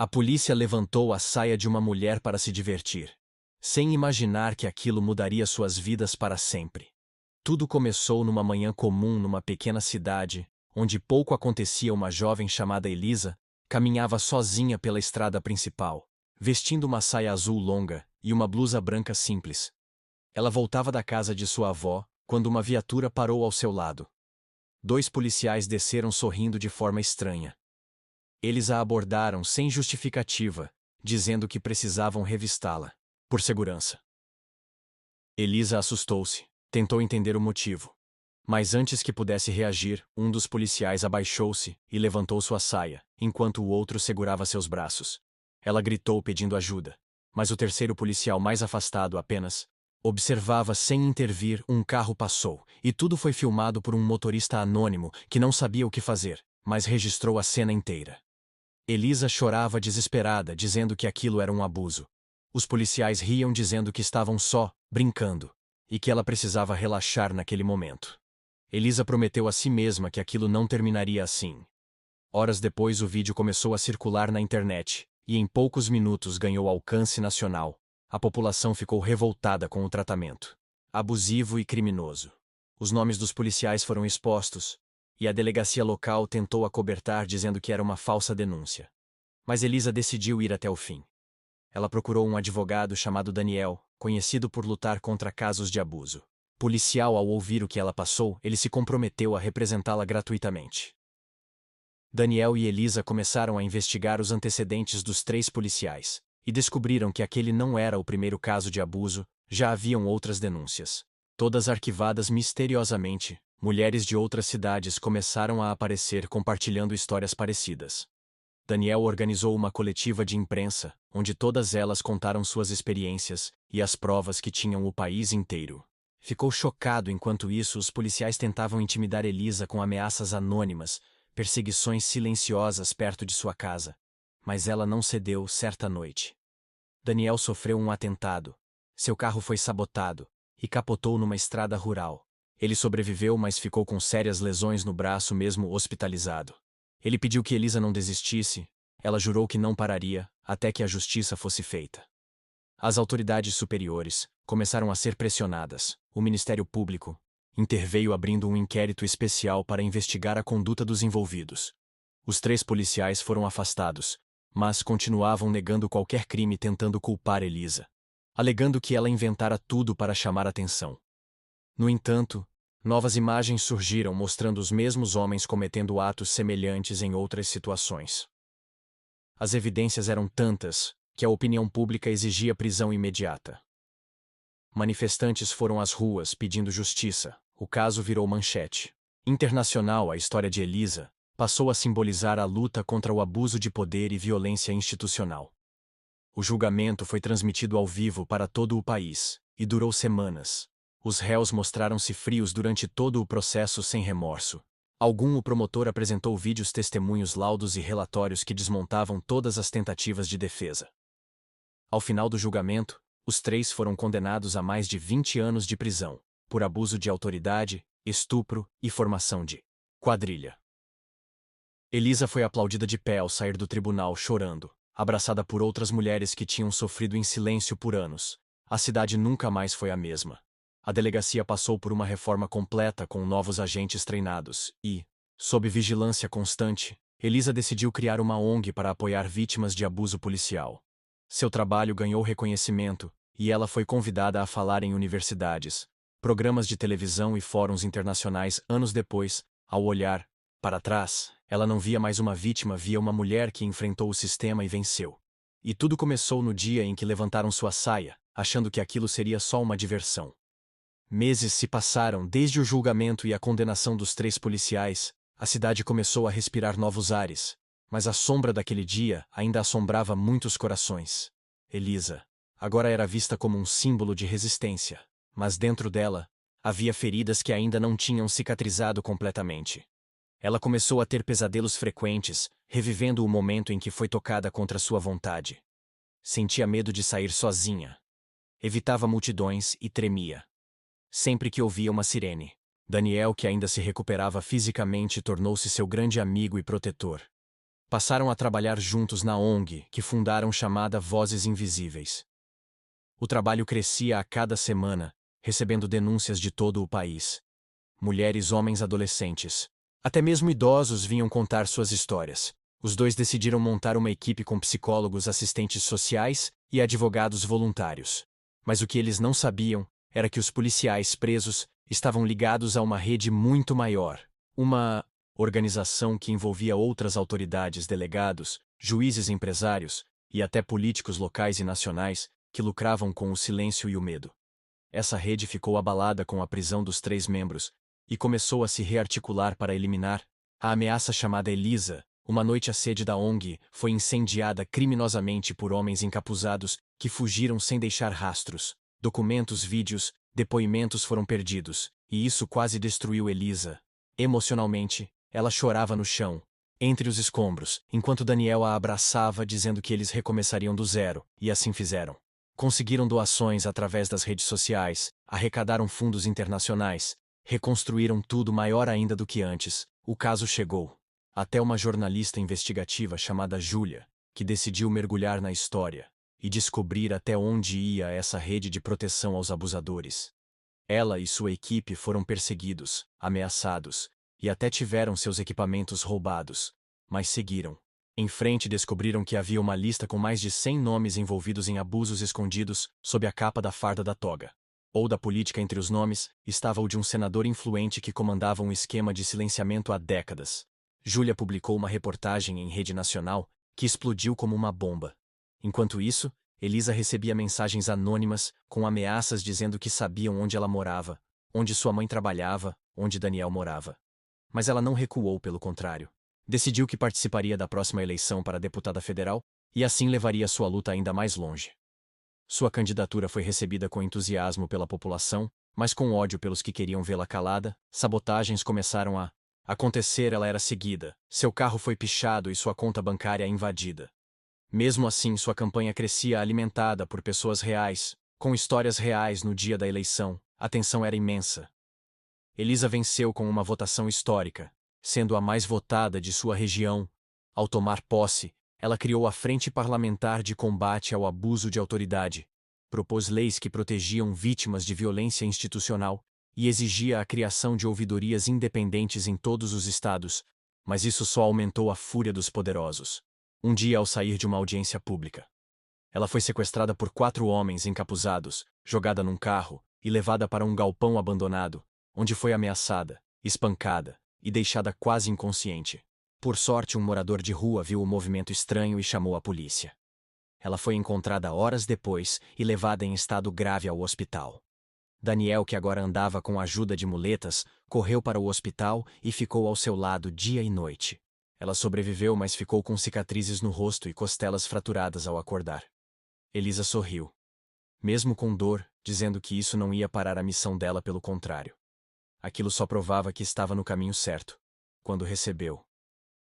A polícia levantou a saia de uma mulher para se divertir, sem imaginar que aquilo mudaria suas vidas para sempre. Tudo começou numa manhã comum numa pequena cidade, onde pouco acontecia. Uma jovem chamada Elisa caminhava sozinha pela estrada principal, vestindo uma saia azul longa e uma blusa branca simples. Ela voltava da casa de sua avó, quando uma viatura parou ao seu lado. 2 policiais desceram sorrindo de forma estranha. Eles a abordaram sem justificativa, dizendo que precisavam revistá-la, por segurança. Elisa assustou-se, tentou entender o motivo. Mas antes que pudesse reagir, um dos policiais abaixou-se e levantou sua saia, enquanto o outro segurava seus braços. Ela gritou pedindo ajuda, mas o terceiro policial, mais afastado, apenas observava sem intervir. Um carro passou, e tudo foi filmado por um motorista anônimo que não sabia o que fazer, mas registrou a cena inteira. Elisa chorava desesperada, dizendo que aquilo era um abuso. Os policiais riam dizendo que estavam só brincando, e que ela precisava relaxar naquele momento. Elisa prometeu a si mesma que aquilo não terminaria assim. Horas depois, o vídeo começou a circular na internet, e em poucos minutos ganhou alcance nacional. A população ficou revoltada com o tratamento abusivo e criminoso. Os nomes dos policiais foram expostos, e a delegacia local tentou acobertar dizendo que era uma falsa denúncia. Mas Elisa decidiu ir até o fim. Ela procurou um advogado chamado Daniel, conhecido por lutar contra casos de abuso. Policial, ao ouvir o que ela passou, ele se comprometeu a representá-la gratuitamente. Daniel e Elisa começaram a investigar os antecedentes dos 3 policiais, e descobriram que aquele não era o primeiro caso de abuso. Já haviam outras denúncias, todas arquivadas misteriosamente. Mulheres de outras cidades começaram a aparecer compartilhando histórias parecidas. Daniel organizou uma coletiva de imprensa, onde todas elas contaram suas experiências e as provas que tinham o país inteiro. Ficou chocado. Enquanto isso, os policiais tentavam intimidar Elisa com ameaças anônimas, perseguições silenciosas perto de sua casa. Mas ela não cedeu. Certa noite, Daniel sofreu um atentado. Seu carro foi sabotado e capotou numa estrada rural. Ele sobreviveu, mas ficou com sérias lesões no braço mesmo hospitalizado. Ele pediu que Elisa não desistisse. Ela jurou que não pararia, até que a justiça fosse feita. As autoridades superiores começaram a ser pressionadas. O Ministério Público interveio abrindo um inquérito especial para investigar a conduta dos envolvidos. Os 3 policiais foram afastados, mas continuavam negando qualquer crime, tentando culpar Elisa, alegando que ela inventara tudo para chamar atenção. No entanto, novas imagens surgiram mostrando os mesmos homens cometendo atos semelhantes em outras situações. As evidências eram tantas que a opinião pública exigia prisão imediata. Manifestantes foram às ruas pedindo justiça. O caso virou manchete internacional. A história de Elisa passou a simbolizar a luta contra o abuso de poder e violência institucional. O julgamento foi transmitido ao vivo para todo o país e durou semanas. Os réus mostraram-se frios durante todo o processo, sem remorso. O promotor apresentou vídeos, testemunhos, laudos e relatórios que desmontavam todas as tentativas de defesa. Ao final do julgamento, os 3 foram condenados a mais de 20 anos de prisão, por abuso de autoridade, estupro e formação de quadrilha. Elisa foi aplaudida de pé ao sair do tribunal, chorando, abraçada por outras mulheres que tinham sofrido em silêncio por anos. A cidade nunca mais foi a mesma. A delegacia passou por uma reforma completa com novos agentes treinados e, sob vigilância constante, Elisa decidiu criar uma ONG para apoiar vítimas de abuso policial. Seu trabalho ganhou reconhecimento e ela foi convidada a falar em universidades, programas de televisão e fóruns internacionais. Anos depois, ao olhar para trás, ela não via mais uma vítima, via uma mulher que enfrentou o sistema e venceu. E tudo começou no dia em que levantaram sua saia, achando que aquilo seria só uma diversão. Meses se passaram desde o julgamento e a condenação dos 3 policiais. A cidade começou a respirar novos ares, mas a sombra daquele dia ainda assombrava muitos corações. Elisa agora era vista como um símbolo de resistência, mas dentro dela havia feridas que ainda não tinham cicatrizado completamente. Ela começou a ter pesadelos frequentes, revivendo o momento em que foi tocada contra sua vontade. Sentia medo de sair sozinha. Evitava multidões e tremia sempre que ouvia uma sirene. Daniel, que ainda se recuperava fisicamente, tornou-se seu grande amigo e protetor. passaram a trabalhar juntos na ONG, que fundaram chamada Vozes Invisíveis. O trabalho crescia a cada semana, recebendo denúncias de todo o país. Mulheres, homens, adolescentes. Até mesmo idosos vinham contar suas histórias. Os dois decidiram montar uma equipe com psicólogos, assistentes sociais e advogados voluntários. Mas o que eles não sabiam era que os policiais presos estavam ligados a uma rede muito maior. Uma organização que envolvia outras autoridades, delegados, juízes, empresários e até políticos locais e nacionais que lucravam com o silêncio e o medo. Essa rede ficou abalada com a prisão dos 3 membros e começou a se rearticular para eliminar a ameaça chamada Elisa. Uma noite a sede da ONG foi incendiada criminosamente por homens encapuzados que fugiram sem deixar rastros. Documentos, vídeos, depoimentos foram perdidos, e isso quase destruiu Elisa. Emocionalmente, ela chorava no chão, entre os escombros, enquanto Daniel a abraçava dizendo que eles recomeçariam do zero, e assim fizeram. Conseguiram doações através das redes sociais, arrecadaram fundos internacionais, reconstruíram tudo maior ainda do que antes. O caso chegou até uma jornalista investigativa chamada Júlia, que decidiu mergulhar na história e descobrir até onde ia essa rede de proteção aos abusadores. Ela e sua equipe foram perseguidos, ameaçados e até tiveram seus equipamentos roubados, mas seguiram. Em frente descobriram que havia uma lista com mais de 100 nomes envolvidos em abusos escondidos sob a capa da farda da toga. Ou da política. Entre os nomes, estava o de um senador influente que comandava um esquema de silenciamento há décadas. Júlia publicou uma reportagem em rede nacional que explodiu como uma bomba. Enquanto isso, Elisa recebia mensagens anônimas com ameaças dizendo que sabiam onde ela morava, onde sua mãe trabalhava, onde Daniel morava. Mas ela não recuou, pelo contrário. Decidiu que participaria da próxima eleição para deputada federal e assim levaria sua luta ainda mais longe. Sua candidatura foi recebida com entusiasmo pela população, mas com ódio pelos que queriam vê-la calada. Sabotagens começaram a acontecer, ela era seguida, seu carro foi pichado e sua conta bancária invadida. Mesmo assim, sua campanha crescia alimentada por pessoas reais, com histórias reais. No dia da eleição, a tensão era imensa. Elisa venceu com uma votação histórica, sendo a mais votada de sua região. Ao tomar posse, ela criou a Frente Parlamentar de Combate ao Abuso de Autoridade, propôs leis que protegiam vítimas de violência institucional e exigia a criação de ouvidorias independentes em todos os estados, mas isso só aumentou a fúria dos poderosos. Um dia, ao sair de uma audiência pública, ela foi sequestrada por 4 homens encapuzados, jogada num carro e levada para um galpão abandonado, onde foi ameaçada, espancada e deixada quase inconsciente. Por sorte, um morador de rua viu o movimento estranho e chamou a polícia. Ela foi encontrada horas depois e levada em estado grave ao hospital. Daniel, que agora andava com a ajuda de muletas, correu para o hospital e ficou ao seu lado dia e noite. Ela sobreviveu, mas ficou com cicatrizes no rosto e costelas fraturadas ao acordar. Elisa sorriu, mesmo com dor, dizendo que isso não ia parar a missão dela, pelo contrário. Aquilo só provava que estava no caminho certo. Quando recebeu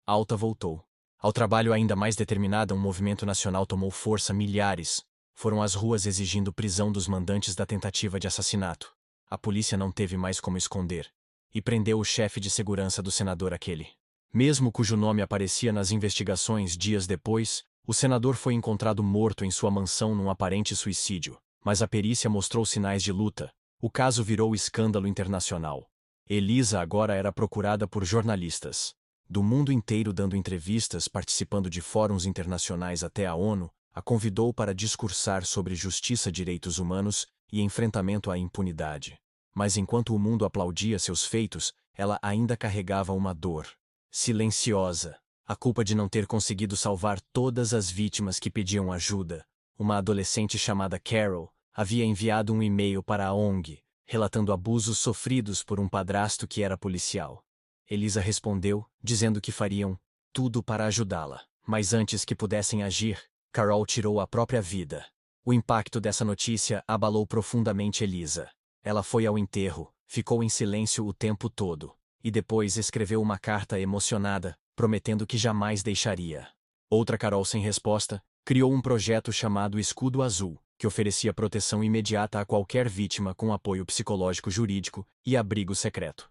alta, voltou ao trabalho ainda mais determinada. Um movimento nacional tomou força. Milhares foram às ruas exigindo prisão dos mandantes da tentativa de assassinato. A polícia não teve mais como esconder e prendeu o chefe de segurança do senador, aquele mesmo cujo nome aparecia nas investigações. Dias depois, o senador foi encontrado morto em sua mansão num aparente suicídio, mas a perícia mostrou sinais de luta. O caso virou escândalo internacional. Elisa agora era procurada por jornalistas do mundo inteiro, dando entrevistas, participando de fóruns internacionais. Até a ONU a convidou para discursar sobre justiça, direitos humanos e enfrentamento à impunidade. Mas enquanto o mundo aplaudia seus feitos, ela ainda carregava uma dor silenciosa, a culpa de não ter conseguido salvar todas as vítimas que pediam ajuda. Uma adolescente chamada Carol havia enviado um e-mail para a ONG, relatando abusos sofridos por um padrasto que era policial. Elisa respondeu, dizendo que fariam tudo para ajudá-la, mas antes que pudessem agir, Carol tirou a própria vida. O impacto dessa notícia abalou profundamente Elisa. Ela foi ao enterro, ficou em silêncio o tempo todo, e depois escreveu uma carta emocionada, prometendo que jamais deixaria. Outra Carol, sem resposta, criou um projeto chamado Escudo Azul, que oferecia proteção imediata a qualquer vítima com apoio psicológico, jurídico e abrigo secreto.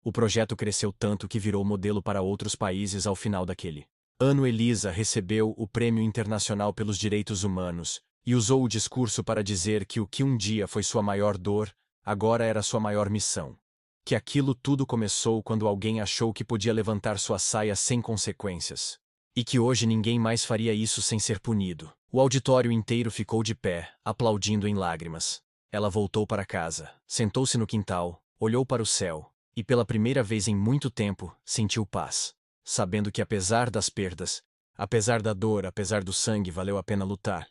O projeto cresceu tanto que virou modelo para outros países. Ao final daquele Ano Elisa recebeu o Prêmio Internacional pelos Direitos Humanos e usou o discurso para dizer que o que um dia foi sua maior dor, agora era sua maior missão. Que aquilo tudo começou quando alguém achou que podia levantar sua saia sem consequências. E que hoje ninguém mais faria isso sem ser punido. O auditório inteiro ficou de pé, aplaudindo em lágrimas. Ela voltou para casa, sentou-se no quintal, olhou para o céu, e pela primeira vez em muito tempo, sentiu paz. Sabendo que apesar das perdas, apesar da dor, apesar do sangue, valeu a pena lutar.